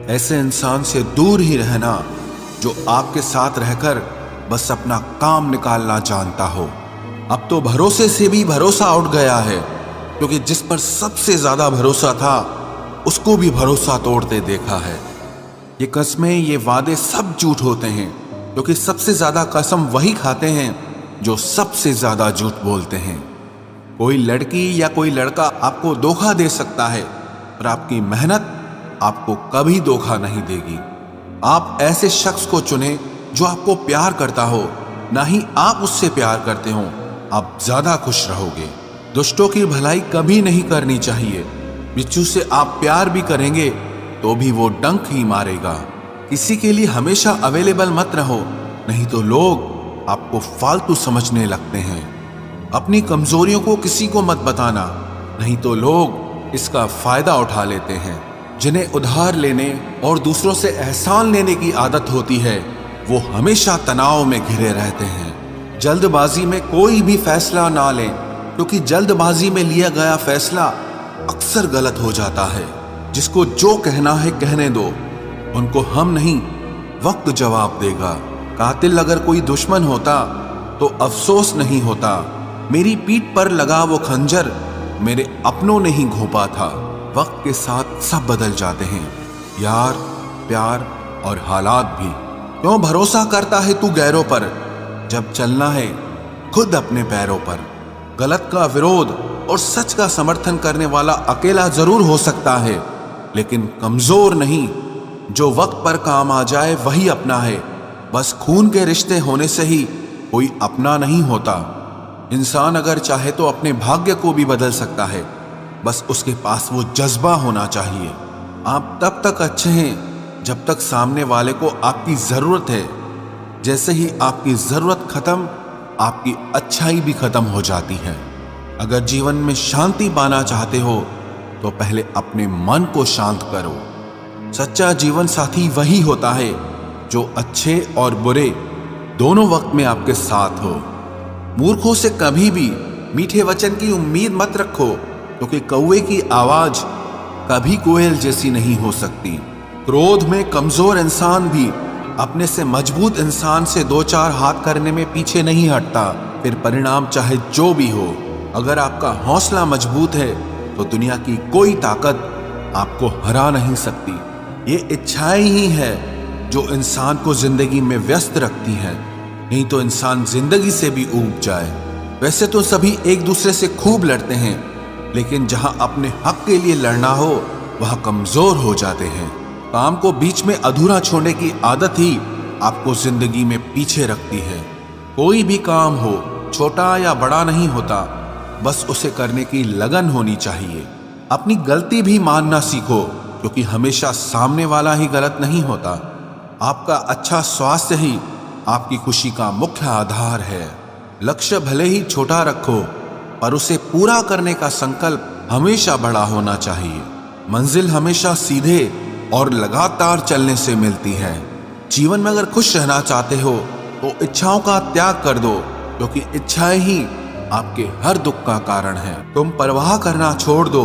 ऐसे इंसान से दूर ही रहना जो आपके साथ रहकर बस अपना काम निकालना जानता हो। अब तो भरोसे से भी भरोसा उठ गया है, क्योंकि जिस पर सबसे ज्यादा भरोसा था उसको भी भरोसा तोड़ते देखा है। ये कस्में, ये वादे सब झूठ होते हैं, क्योंकि सबसे ज्यादा कसम वही खाते हैं जो सबसे ज्यादा झूठ बोलते हैं। कोई लड़की या कोई लड़का आपको धोखा दे सकता है, पर आपकी मेहनत आपको कभी धोखा नहीं देगी। आप ऐसे शख्स को चुने जो आपको प्यार करता हो, ना ही आप उससे प्यार करते हो। आप ज्यादा खुश रहोगे। दुष्टों की भलाई कभी नहीं करनी चाहिए। बिच्छू से आप प्यार भी करेंगे तो भी वो डंक ही मारेगा। किसी के लिए हमेशा अवेलेबल मत रहो, नहीं तो लोग आपको फालतू समझने लगते हैं। अपनी कमजोरियों को किसी को मत बताना, नहीं तो लोग इसका फायदा उठा लेते हैं। जिन्हें उधार लेने और दूसरों से एहसान लेने की आदत होती है, वो हमेशा तनाव में घिरे रहते हैं। जल्दबाजी में कोई भी फैसला ना लें, क्योंकि जल्दबाजी में लिया गया फैसला अक्सर गलत हो जाता है। जिसको जो कहना है कहने दो, उनको हम नहीं वक्त जवाब देगा। कातिल अगर कोई दुश्मन होता तो अफसोस नहीं होता। मेरी पीठ पर लगा वो खंजर मेरे अपनों ने ही घोंपा था। वक्त के साथ सब बदल जाते हैं, यार, प्यार और हालात भी। क्यों भरोसा करता है तू गैरों पर, जब चलना है खुद अपने पैरों पर। गलत का विरोध और सच का समर्थन करने वाला अकेला जरूर हो सकता है, लेकिन कमजोर नहीं। जो वक्त पर काम आ जाए वही अपना है। बस खून के रिश्ते होने से ही कोई अपना नहीं होता। इंसान अगर चाहे तो अपने भाग्य को भी बदल सकता है, बस उसके पास वो जज्बा होना चाहिए। आप तब तक अच्छे हैं जब तक सामने वाले को आपकी जरूरत है। जैसे ही आपकी जरूरत खत्म, आपकी अच्छाई भी खत्म हो जाती है। अगर जीवन में शांति पाना चाहते हो तो पहले अपने मन को शांत करो। सच्चा जीवन साथी वही होता है जो अच्छे और बुरे दोनों वक्त में आपके साथ हो। मूर्खों से कभी भी मीठे वचन की उम्मीद मत रखो, क्योंकि कौवे की आवाज कभी कोयल जैसी नहीं हो सकती। क्रोध में कमजोर इंसान भी अपने से मजबूत इंसान से दो चार हाथ करने में पीछे नहीं हटता, फिर परिणाम चाहे जो भी हो। अगर आपका हौसला मजबूत है तो दुनिया की कोई ताकत आपको हरा नहीं सकती। ये इच्छाएं ही है जो इंसान को जिंदगी में व्यस्त रखती है, नहीं तो इंसान जिंदगी से भी ऊब जाए। वैसे तो सभी एक दूसरे से खूब लड़ते हैं, लेकिन जहां अपने हक के लिए लड़ना हो वहां कमजोर हो जाते हैं। काम को बीच में अधूरा छोड़ने की आदत ही आपको जिंदगी में पीछे रखती है। कोई भी काम हो, छोटा या बड़ा नहीं होता, बस उसे करने की लगन होनी चाहिए। अपनी गलती भी मानना सीखो, क्योंकि हमेशा सामने वाला ही गलत नहीं होता। आपका अच्छा स्वास्थ्य ही आपकी खुशी का मुख्य आधार है। लक्ष्य भले ही छोटा रखो, पर उसे पूरा करने का संकल्प हमेशा बड़ा होना चाहिए। मंजिल हमेशा सीधे और लगातार चलने से मिलती है। जीवन में अगर खुश रहना चाहते हो तो इच्छाओं का त्याग कर दो, क्योंकि इच्छाएं ही आपके हर दुख का कारण है। तुम परवाह करना छोड़ दो,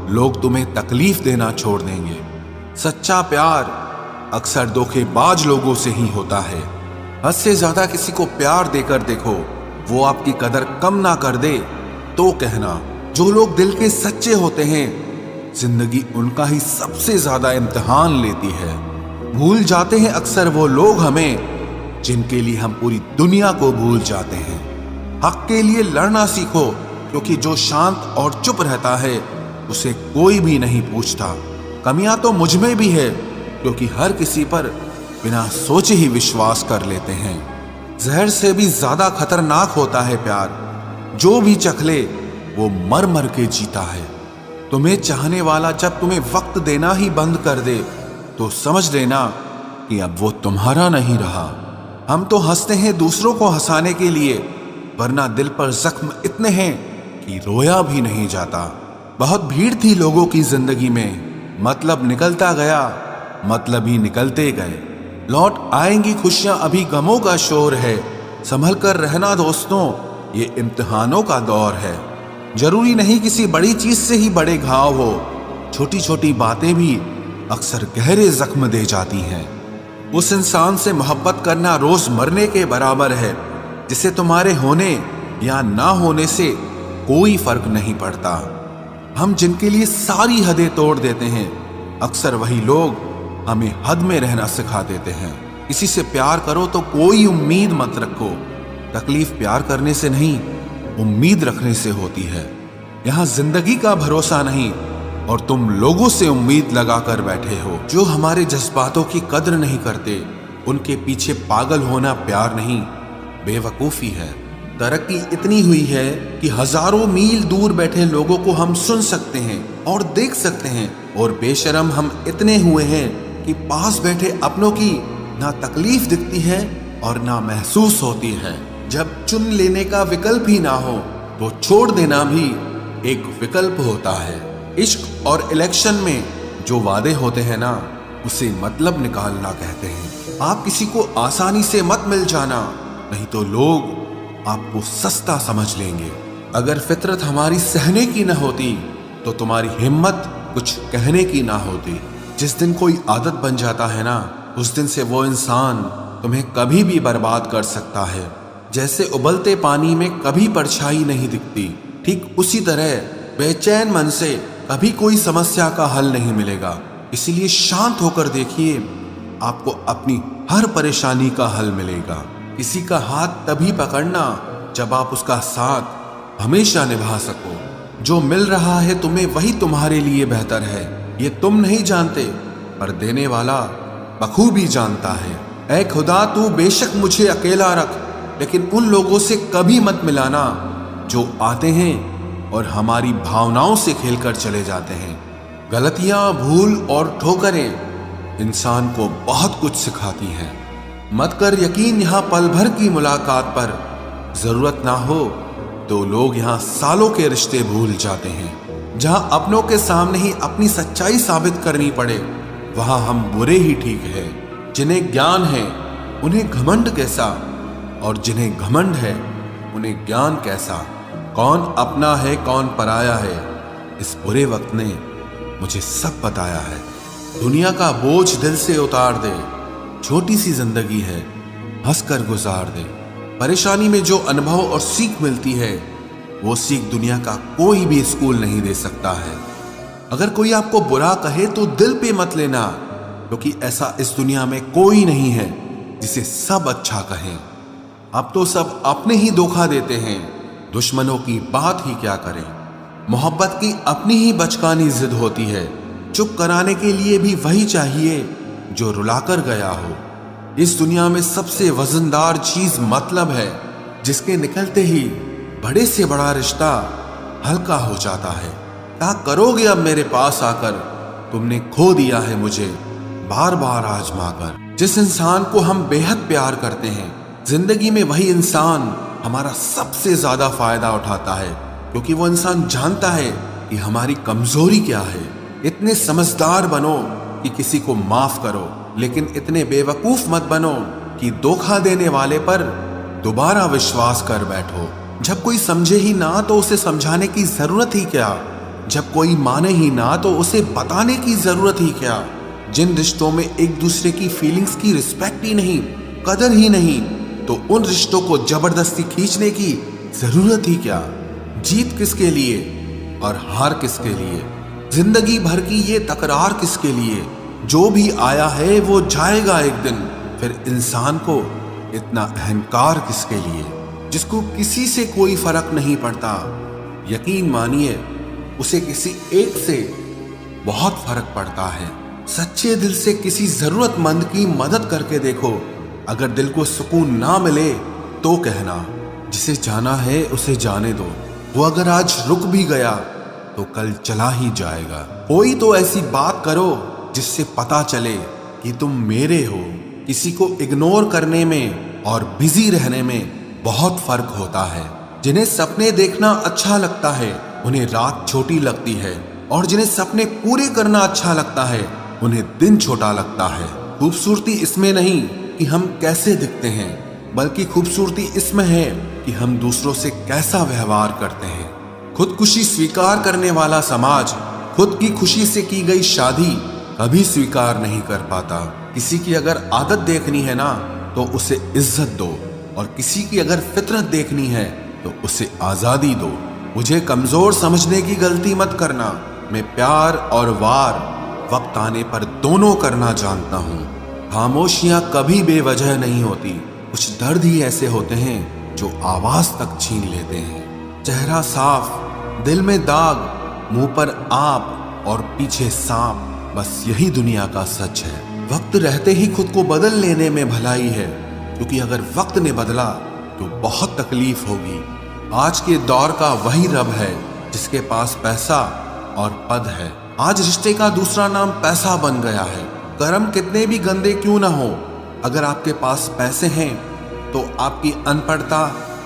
लोग तुम्हें तकलीफ देना छोड़ देंगे। सच्चा प्यार अक्सर धोखेबाज लोगों से ही होता है। हद से ज्यादा किसी को प्यार देकर देखो, वो आपकी कदर कम ना कर दे तो कहना। जो लोग दिल के सच्चे होते हैं, जिंदगी उनका ही सबसे ज्यादा इम्तिहान लेती है। भूल जाते हैं अक्सर वो लोग हमें जिनके लिए हम पूरी दुनिया को भूल जाते हैं। हक के लिए लड़ना सीखो, क्योंकि जो शांत और चुप रहता है उसे कोई भी नहीं पूछता। कमियां तो मुझ में भी है, क्योंकि हर किसी पर बिना सोचे ही विश्वास कर लेते हैं। जहर से भी ज्यादा खतरनाक होता है प्यार। जो भी चख ले वो मर मर के जीता है। तुम्हें चाहने वाला जब तुम्हें वक्त देना ही बंद कर दे तो समझ लेना कि अब वो तुम्हारा नहीं रहा। हम तो हंसते हैं दूसरों को हंसाने के लिए, वरना दिल पर जख्म इतने हैं कि रोया भी नहीं जाता। बहुत भीड़ थी लोगों की जिंदगी में, मतलब निकलता गया, मतलब ही निकलते गए। लौट आएंगी खुशियां, अभी गमों का शोर है। संभल कर रहना दोस्तों, ये इम्तिहानों का दौर है। जरूरी नहीं किसी बड़ी चीज से ही बड़े घाव हो, छोटी छोटी बातें भी अक्सर गहरे जख्म दे जाती हैं। उस इंसान से मोहब्बत करना रोज मरने के बराबर है जिसे तुम्हारे होने या ना होने से कोई फर्क नहीं पड़ता। हम जिनके लिए सारी हदें तोड़ देते हैं, अक्सर वही लोग हमें हद में रहना सिखा देते हैं। किसी से प्यार करो तो कोई उम्मीद मत रखो। तकलीफ प्यार करने से नहीं, उम्मीद रखने से होती है। यहां जिंदगी का भरोसा नहीं और तुम लोगों से उम्मीद लगाकर बैठे हो जो हमारे जज्बातों की कद्र नहीं करते। उनके पीछे पागल होना प्यार नहीं, बेवकूफी है। तरक्की इतनी हुई है कि हजारों मील दूर बैठे लोगों को हम सुन सकते हैं और देख सकते हैं, और बेशरम हम इतने हुए हैं कि पास बैठे अपनों की ना तकलीफ दिखती है और ना महसूस होती है। जब चुन लेने का विकल्प ही ना हो तो छोड़ देना भी एक विकल्प होता है। इश्क और इलेक्शन में जो वादे होते हैं ना, उसे मतलब निकालना कहते हैं। आप किसी को आसानी से मत मिल जाना, नहीं तो लोग आपको सस्ता समझ लेंगे। अगर फितरत हमारी सहने की न होती तो तुम्हारी हिम्मत कुछ कहने की ना होती। जिस दिन कोई आदत बन जाता है ना, उस दिन से वो इंसान तुम्हें कभी भी बर्बाद कर सकता है। जैसे उबलते पानी में कभी परछाई नहीं दिखती, ठीक उसी तरह बेचैन मन से कभी कोई समस्या का हल नहीं मिलेगा। इसीलिए शांत होकर देखिए, आपको अपनी हर परेशानी का हल मिलेगा। किसी का हाथ तभी पकड़ना जब आप उसका साथ हमेशा निभा सको। जो मिल रहा है तुम्हें वही तुम्हारे लिए बेहतर है, ये तुम नहीं जानते पर देने वाला बखूबी जानता है। ऐ खुदा, तू बेशक मुझे अकेला रख, लेकिन उन लोगों से कभी मत मिलाना जो आते हैं और हमारी भावनाओं से खेलकर चले जाते हैं। गलतियां, भूल और ठोकरें इंसान को बहुत कुछ सिखाती हैं। मत कर यकीन यहाँ पल भर की मुलाकात पर, जरूरत ना हो तो लोग यहाँ सालों के रिश्ते भूल जाते हैं। जहां अपनों के सामने ही अपनी सच्चाई साबित करनी पड़े, वहां हम बुरे ही ठीक है। जिन्हें ज्ञान है उन्हें घमंड कैसा, और जिन्हें घमंड है उन्हें ज्ञान कैसा। कौन अपना है कौन पराया है, इस बुरे वक्त ने मुझे सब बताया है। दुनिया का बोझ दिल से उतार दे, छोटी सी जिंदगी है, हंसकर गुजार दे। परेशानी में जो अनुभव और सीख मिलती है, वो सीख दुनिया का कोई भी स्कूल नहीं दे सकता है। अगर कोई आपको बुरा कहे तो दिल पे मत लेना, क्योंकि ऐसा इस दुनिया में कोई नहीं है जिसे सब अच्छा कहें। अब तो सब अपने ही धोखा देते हैं, दुश्मनों की बात ही क्या करें। मोहब्बत की अपनी ही बचकानी जिद होती है, चुप कराने के लिए भी वही चाहिए जो रुलाकर गया हो। इस दुनिया में सबसे वजनदार चीज मतलब है, जिसके निकलते ही बड़े से बड़ा रिश्ता हल्का हो जाता है। क्या करोगे अब मेरे पास आकर, तुमने खो दिया है मुझे बार बार आजमा कर। जिस इंसान को हम बेहद प्यार करते हैं, जिंदगी में वही इंसान हमारा सबसे ज्यादा फायदा उठाता है, क्योंकि वो इंसान जानता है कि हमारी कमजोरी क्या है। इतने समझदार बनो कि किसी को माफ करो, लेकिन इतने बेवकूफ मत बनो कि धोखा देने वाले पर दोबारा विश्वास कर बैठो। जब कोई समझे ही ना तो उसे समझाने की जरूरत ही क्या, जब कोई माने ही ना तो उसे बताने की जरूरत ही क्या। जिन रिश्तों में एक दूसरे की फीलिंग्स की रिस्पेक्ट ही नहीं, कदर ही नहीं, तो उन रिश्तों को जबरदस्ती खींचने की जरूरत ही क्या। जीत किसके लिए और हार किसके लिए, जिंदगी भर की ये तकरार किसके लिए। जो भी आया है वो जाएगा एक दिन, फिर इंसान को इतना अहंकार किसके लिए, जिसको किसी से कोई फर्क नहीं पड़ता। यकीन मानिए, उसे किसी एक से बहुत फर्क पड़ता है। सच्चे दिल से किसी जरूरतमंद की मदद करके देखो। अगर दिल को सुकून ना मिले तो कहना, जिसे जाना है उसे जाने दो। वो अगर आज रुक भी गया तो कल चला ही जाएगा। कोई तो ऐसी बात करो जिससे पता चले कि तुम मेरे हो। किसी को इग्नोर करने में और बिजी रहने में बहुत फर्क होता है। जिन्हें सपने देखना अच्छा लगता है उन्हें रात छोटी लगती है, और जिन्हें सपने पूरे करना अच्छा लगता है उन्हें दिन छोटा लगता है। खूबसूरती इसमें नहीं कि हम कैसे दिखते हैं, बल्कि खूबसूरती इसमें है कि हम दूसरों से कैसा व्यवहार करते हैं। खुदकुशी स्वीकार करने वाला समाज खुद की खुशी से की गई शादी कभी स्वीकार नहीं कर पाता। किसी की अगर आदत देखनी है ना तो उसे इज्जत दो, और किसी की अगर फितरत देखनी है तो उसे आजादी दो। मुझे कमजोर समझने की गलती मत करना। मैं प्यार और वार वक्त आने पर दोनों करना जानता हूँ। खामोशियां कभी बेवजह नहीं होती। कुछ दर्द ही ऐसे होते हैं जो आवाज तक छीन लेते हैं। चेहरा साफ, दिल में दाग, मुंह पर आप और पीछे सांप, बस यही दुनिया का सच है। वक्त रहते ही खुद को बदल लेने में भलाई है, क्योंकि अगर वक्त ने बदला तो बहुत तकलीफ होगी। आज के दौर का वही रब है जिसके पास पैसा और पद है। आज रिश्ते का दूसरा नाम पैसा बन गया है। कर्म कितने भी गंदे क्यों ना हो, अगर आपके पास पैसे हैं तो आपकी अनपढ़ता,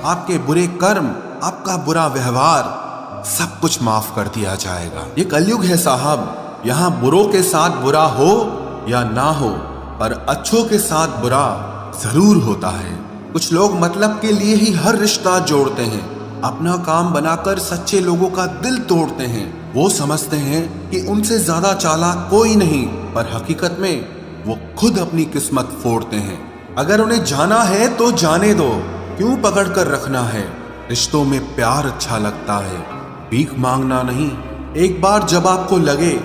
आपके बुरे कर्म, आपका बुरा व्यवहार, सब कुछ माफ कर दिया जाएगा। ये कलयुग है साहब। यहाँ बुरों के साथ बुरा हो या ना हो, पर अच्छों के साथ बुरा जरूर होता है। कुछ लोग मतलब के लिए ही हर रिश्ता जोड़ते हैं, अपना काम बनाकर सच्चे लोगों का दिल तोड़ते हैं। वो समझते हैं कि उनसे ज्यादा चालाक कोई नहीं, पर हकीकत में वो खुद अपनी किस्मत फोड़ते हैं। अगर उन्हें जाना है तो जाने दो, क्यों पकड़ कर रखना है। रिश्तों में प्यार अच्छा लगता है, भीख मांगना नहीं। एक बार जब आपको लगे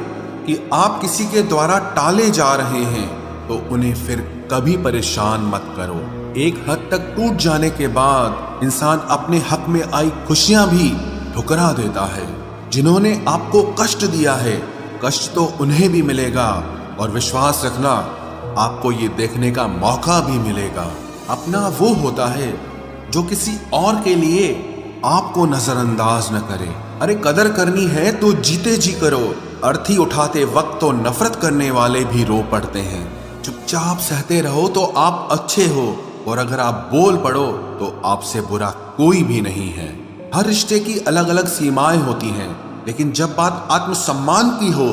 कि आप किसी के द्वारा टाले जा रहे हैं तो उन्हें फिर कभी परेशान मत करो। एक हद तक टूट जाने के बाद इंसान अपने हक में आई खुशियां भी ठुकरा देता है। जिन्होंने आपको कष्ट दिया है, कष्ट तो उन्हें भी मिलेगा, और विश्वास रखना आपको ये देखने का मौका भी मिलेगा। अपना वो होता है जो किसी और के लिए आपको नजरअंदाज न करे। अरे कदर करनी है तो जीते जी करो। अर्थी उठाते वक्त तो नफरत करने वाले भी रो पड़ते हैं। चुपचाप सहते रहो तो आप अच्छे हो, और अगर आप बोल पड़ो तो आपसे बुरा कोई भी नहीं है। हर रिश्ते की अलग अलग सीमाएं होती हैं, लेकिन जब बात आत्मसम्मान की हो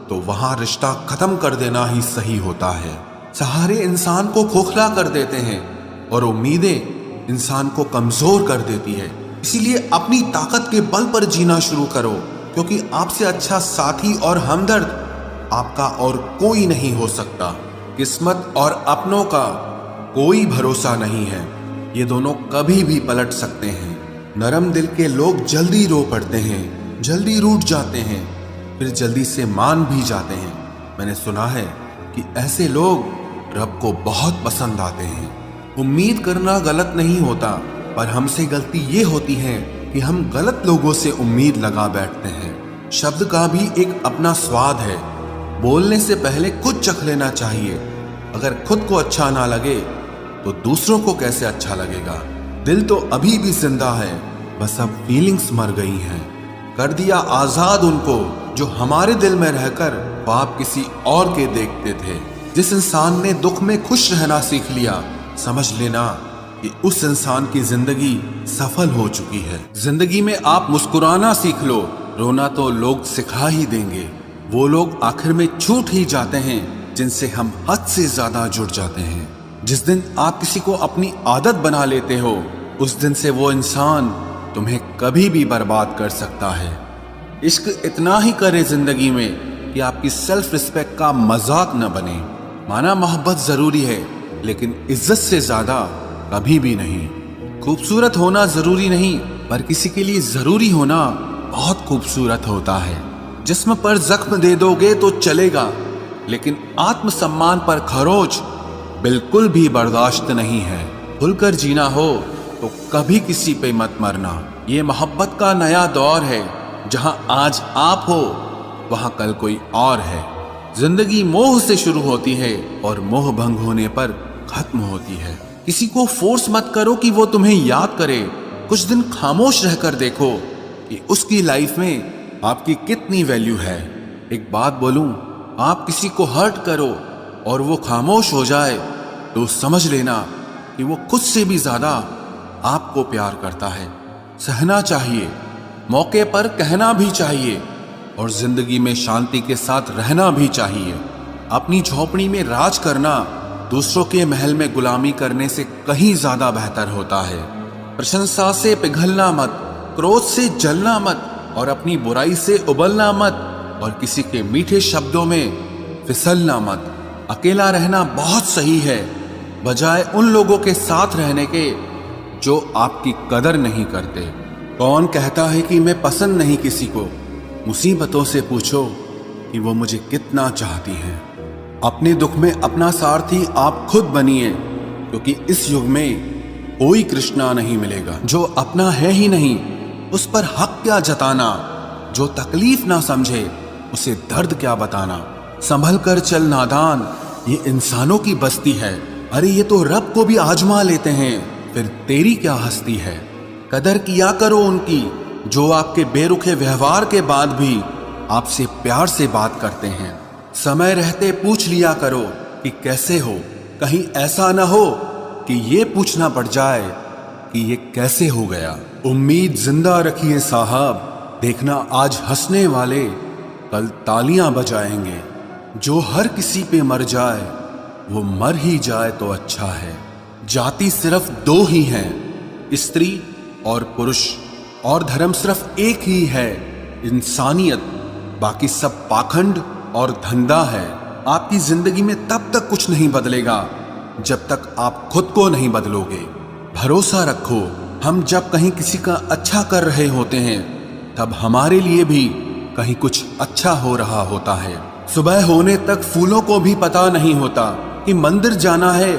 तो वहां रिश्ता खत्म कर देना ही सही होता है। सहारे इंसान को खोखला कर देते हैं और उम्मीदें इंसान को कमजोर कर देती है। इसीलिए अपनी ताकत के बल पर जीना शुरू करो, क्योंकि आपसे अच्छा साथी और हमदर्द आपका और कोई नहीं हो सकता। किस्मत और अपनों का कोई भरोसा नहीं है, ये दोनों कभी भी पलट सकते हैं। नरम दिल के लोग जल्दी रो पड़ते हैं, जल्दी रूठ जाते हैं, फिर जल्दी से मान भी जाते हैं। मैंने सुना है कि ऐसे लोग रब को बहुत पसंद आते हैं। उम्मीद करना गलत नहीं होता, पर हमसे गलती ये होती है कि हम गलत लोगों से उम्मीद लगा बैठते हैं। शब्द का भी एक अपना स्वाद है। बोलने से पहले खुद चख लेना चाहिए। अगर खुद को अच्छा ना लगे तो दूसरों को कैसे अच्छा लगेगा। दिल तो अभी भी जिंदा है, बस अब फीलिंग्स मर गई हैं। कर दिया आजाद उनको जो हमारे दिल में रहकर ख्वाब किसी और के देखते थे। जिस इंसान ने दुख में खुश रहना सीख लिया, समझ लेना कि उस इंसान की जिंदगी सफल हो चुकी है। जिंदगी में आप मुस्कुराना सीख लो, रोना तो लोग सिखा ही देंगे। वो लोग आखिर में छूट ही जाते हैं जिनसे हम हद से ज्यादा जुड़ जाते हैं। जिस दिन आप किसी को अपनी आदत बना लेते हो, उस दिन से वो इंसान तुम्हें कभी भी बर्बाद कर सकता है। इश्क इतना ही करे जिंदगी में कि आपकी सेल्फ रिस्पेक्ट का मजाक न बने। माना मोहब्बत जरूरी है, लेकिन इज्जत से ज्यादा कभी भी नहीं। खूबसूरत होना जरूरी नहीं, पर किसी के लिए जरूरी होना बहुत खूबसूरत होता है। जिस्म पर जख्म दे दोगे तो चलेगा, लेकिन आत्मसम्मान पर खरोच बिल्कुल भी बर्दाश्त नहीं है। खुलकर जीना हो तो कभी किसी पे मत मरना। ये मोहब्बत का नया दौर है, जहां आज आप हो वहां कल कोई और है। जिंदगी मोह से शुरू होती है और मोह भंग होने पर खत्म होती है। किसी को फोर्स मत करो कि वो तुम्हें याद करे। कुछ दिन खामोश रहकर देखो कि उसकी लाइफ में आपकी कितनी वैल्यू है। एक बात बोलूं, आप किसी को हर्ट करो और वो खामोश हो जाए तो समझ लेना कि वो खुद से भी ज्यादा आपको प्यार करता है। सहना चाहिए, मौके पर कहना भी चाहिए, और जिंदगी में शांति के साथ रहना भी चाहिए। अपनी झोपड़ी में राज करना दूसरों के महल में गुलामी करने से कहीं ज्यादा बेहतर होता है। प्रशंसा से पिघलना मत, क्रोध से जलना मत, और अपनी बुराई से उबलना मत, और किसी के मीठे शब्दों में फिसलना मत। अकेला रहना बहुत सही है, बजाय उन लोगों के साथ रहने के जो आपकी कदर नहीं करते। कौन कहता है कि मैं पसंद नहीं किसी को? मुसीबतों से पूछो कि वो मुझे कितना चाहती हैं। अपने दुख में अपना सारथी आप खुद बनिए, क्योंकि इस युग में कोई कृष्णा नहीं मिलेगा। जो अपना है ही नहीं, उस पर हक क्या जताना? जो तकलीफ ना समझे, उसे दर्द क्या बताना? संभल कर चल नादान, ये इंसानों की बस्ती है। अरे ये तो रब को भी आजमा लेते हैं, फिर तेरी क्या हस्ती है? कदर किया करो उनकी जो आपके बेरुखे व्यवहार के बाद भी आपसे प्यार से बात करते हैं। समय रहते पूछ लिया करो कि कैसे हो, कहीं ऐसा ना हो कि ये पूछना पड़ जाए कि ये कैसे हो गया। उम्मीद जिंदा रखिए साहब, देखना आज हंसने वाले कल तालियां बजाएंगे। जो हर किसी पे मर जाए वो मर ही जाए तो अच्छा है। जाति सिर्फ दो ही हैं, स्त्री और पुरुष, और धर्म सिर्फ एक ही है, इंसानियत। बाकी सब पाखंड और धंधा है। आपकी जिंदगी में तब तक कुछ नहीं बदलेगा जब तक आप खुद को नहीं बदलोगे। भरोसा रखो, हम जब कहीं किसी का अच्छा कर रहे होते हैं तब हमारे लिए भी कहीं कुछ अच्छा हो रहा होता है। सुबह होने तक फूलों को भी पता नहीं होता कि मंदिर जाना है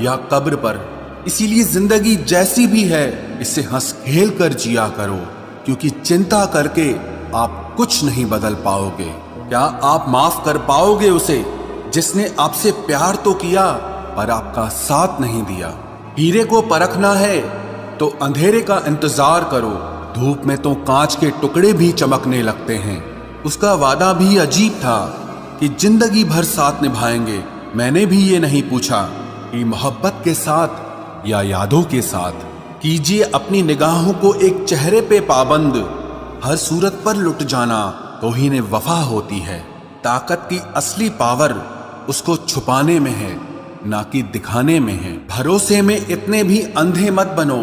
या कब्र पर। इसीलिए जिंदगी जैसी भी है इसे हंस खेल कर जिया करो, क्योंकि चिंता करके आप कुछ नहीं बदल पाओगे। क्या आप माफ कर पाओगे उसे जिसने आपसे प्यार तो किया पर आपका साथ नहीं दिया? हीरे को परखना है तो अंधेरे का इंतजार करो। धूप में तो कांच के टुकड़े भी चमकने लगते हैं। उसका वादा भी अजीब था कि जिंदगी भर साथ निभाएंगे। मैंने भी ये नहीं पूछा कि मोहब्बत के साथ या यादों के साथ। कीजिए अपनी निगाहों को एक चेहरे पे पाबंद, हर सूरत पर लुट जाना तौहीन वफा होती है। ताकत की असली पावर उसको छुपाने में है, ना कि दिखाने में है। भरोसे में इतने भी अंधे मत बनो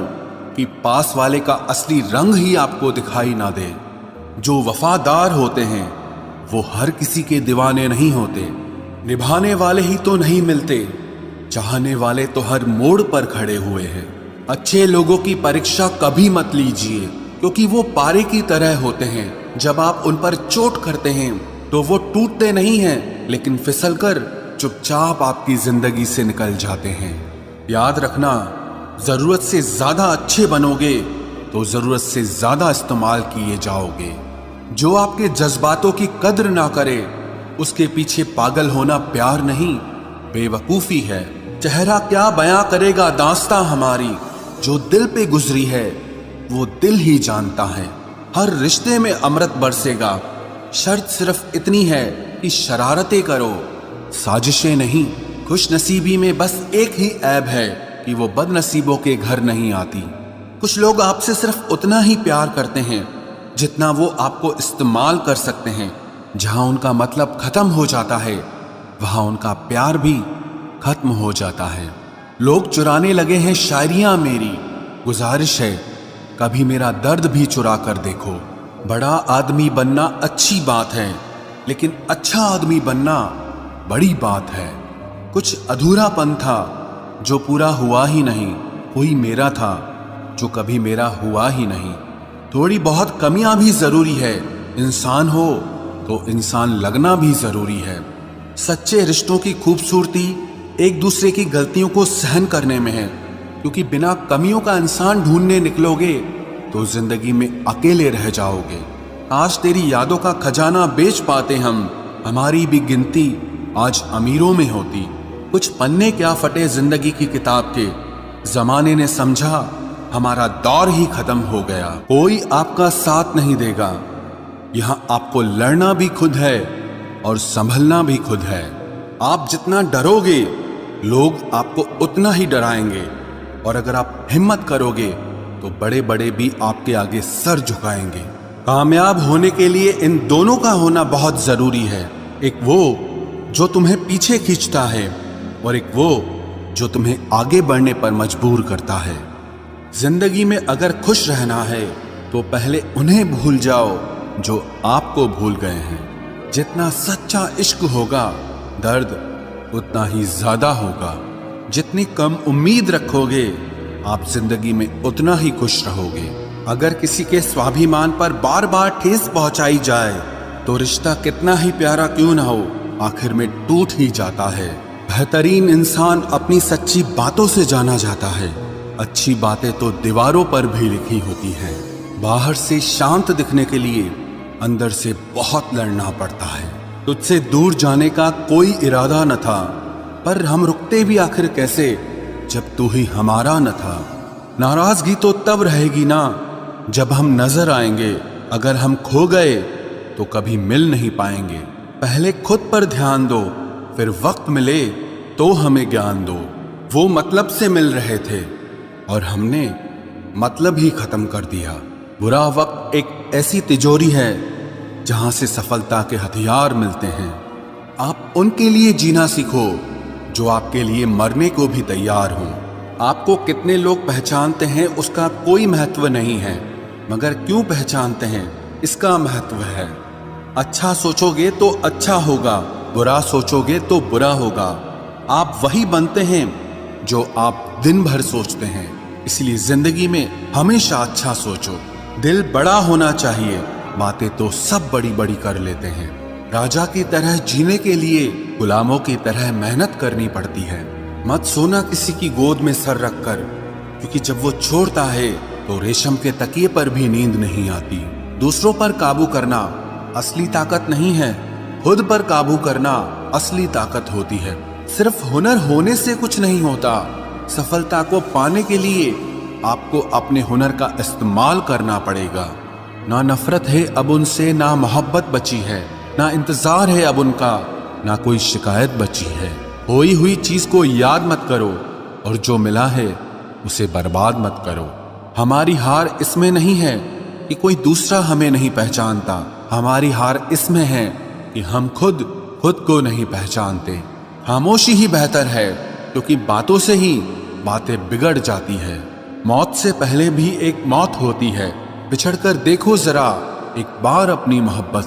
कि पास वाले का असली रंग ही आपको दिखाई ना दे। जो वफादार होते हैं वो हर किसी के दीवाने नहीं होते। निभाने वाले ही तो नहीं मिलते, चाहने वाले तो हर मोड़ पर खड़े हुए हैं। अच्छे लोगों की परीक्षा कभी मत लीजिए, क्योंकि वो पारे की तरह होते हैं। जब आप उन पर चोट करते हैं तो वो टूटते नहीं हैं, लेकिन फिसलकर चुपचाप आपकी जिंदगी से निकल जाते हैं। याद रखना, जरूरत से ज्यादा अच्छे बनोगे तो जरूरत से ज्यादा इस्तेमाल किए जाओगे। जो आपके जज्बातों की कद्र ना करे उसके पीछे पागल होना प्यार नहीं, बेवकूफी है। चेहरा क्या बयां करेगा दास्तां हमारी, जो दिल पे गुजरी है वो दिल ही जानता है। हर रिश्ते में अमृत बरसेगा, शर्त सिर्फ इतनी है कि शरारतें करो, साजिशें नहीं। खुश नसीबी में बस एक ही ऐब है कि वो बदनसीबों के घर नहीं आती। कुछ लोग आपसे सिर्फ उतना ही प्यार करते हैं जितना वो आपको इस्तेमाल कर सकते हैं। जहां उनका मतलब खत्म हो जाता है वहां उनका प्यार भी खत्म हो जाता है। लोग चुराने लगे हैं शायरियां मेरी, गुजारिश है कभी मेरा दर्द भी चुरा कर देखो। बड़ा आदमी बनना अच्छी बात है, लेकिन अच्छा आदमी बनना बड़ी बात है। कुछ अधूरापन था जो पूरा हुआ ही नहीं, कोई मेरा था जो कभी मेरा हुआ ही नहीं। थोड़ी बहुत कमियां भी जरूरी है, इंसान हो तो इंसान लगना भी जरूरी है। सच्चे रिश्तों की खूबसूरती एक दूसरे की गलतियों को सहन करने में है, क्योंकि बिना कमियों का इंसान ढूंढने निकलोगे तो जिंदगी में अकेले रह जाओगे। आज तेरी यादों का खजाना बेच पाते हम, हमारी भी गिनती आज अमीरों में होती। कुछ पन्ने क्या फटे जिंदगी की किताब के, जमाने ने समझा हमारा दौर ही खत्म हो गया। कोई आपका साथ नहीं देगा, यहाँ आपको लड़ना भी खुद है और संभलना भी खुद है। आप जितना डरोगे लोग आपको उतना ही डराएंगे, और अगर आप हिम्मत करोगे तो बड़े बड़े भी आपके आगे सर झुकाएंगे। कामयाब होने के लिए इन दोनों का होना बहुत जरूरी है। एक वो जो तुम्हें पीछे खींचता है और एक वो जो तुम्हें आगे बढ़ने पर मजबूर करता है। जिंदगी में अगर खुश रहना है तो पहले उन्हें भूल जाओ जो आपको भूल गए हैं। जितना सच्चा इश्क होगा दर्द उतना ही ज्यादा होगा। जितनी कम उम्मीद रखोगे आप जिंदगी में उतना ही खुश रहोगे। अगर किसी के स्वाभिमान पर बार बार ठेस पहुंचाई जाए तो रिश्ता कितना ही प्यारा क्यों ना हो, आखिर में टूट ही जाता है। बेहतरीन इंसान अपनी सच्ची बातों से जाना जाता है। अच्छी बातें तो दीवारों पर भी लिखी होती हैं। बाहर से शांत दिखने के लिए अंदर से बहुत लड़ना पड़ता है। तुझसे दूर जाने का कोई इरादा न था, पर हम रुकते भी आखिर कैसे जब तू ही हमारा न था। नाराजगी तो तब रहेगी ना जब हम नजर आएंगे। अगर हम खो गए तो कभी मिल नहीं पाएंगे। पहले खुद पर ध्यान दो, फिर वक्त मिले तो हमें ज्ञान दो। वो मतलब से मिल रहे थे और हमने मतलब ही खत्म कर दिया। बुरा वक्त एक ऐसी तिजोरी है जहां से सफलता के हथियार मिलते हैं। आप उनके लिए जीना सीखो जो आपके लिए मरने को भी तैयार हों। आपको कितने लोग पहचानते हैं उसका कोई महत्व नहीं है, मगर क्यों पहचानते हैं इसका महत्व है। अच्छा सोचोगे तो अच्छा होगा, बुरा सोचोगे तो बुरा होगा। आप वही बनते हैं जो आप दिन भर सोचते हैं। इसलिए जिंदगी में हमेशा अच्छा सोचो। दिल बड़ा होना चाहिए, बातें तो सब बड़ी बड़ी कर लेते हैं। राजा की तरह जीने के लिए गुलामों की तरह मेहनत करनी पड़ती है। मत सोना किसी की गोद में सर रखकर, क्योंकि जब वो छोड़ता है तो रेशम के तकिए पर भी नींद नहीं आती। दूसरों पर काबू करना असली ताकत नहीं है, खुद पर काबू करना असली ताकत होती है। सिर्फ हुनर होने से कुछ नहीं होता। सफलता को पाने के लिए आपको अपने हुनर का इस्तेमाल करना पड़ेगा। ना नफरत है अब उनसे, ना मोहब्बत बची है, ना इंतजार है अब उनका, ना कोई शिकायत बची है। खोई हुई चीज को याद मत करो और जो मिला है उसे बर्बाद मत करो। हमारी हार इसमें नहीं है कि कोई दूसरा हमें नहीं पहचानता, हमारी हार इसमें है कि हम खुद को नहीं पहचानते। खामोशी ही बेहतर है, क्योंकि बातों से ही बातें बिगड़ जाती है। मौत से पहले भी एक मौत होती है। बिछड़कर देखो जरा एक बार अपनी मोहब्बत।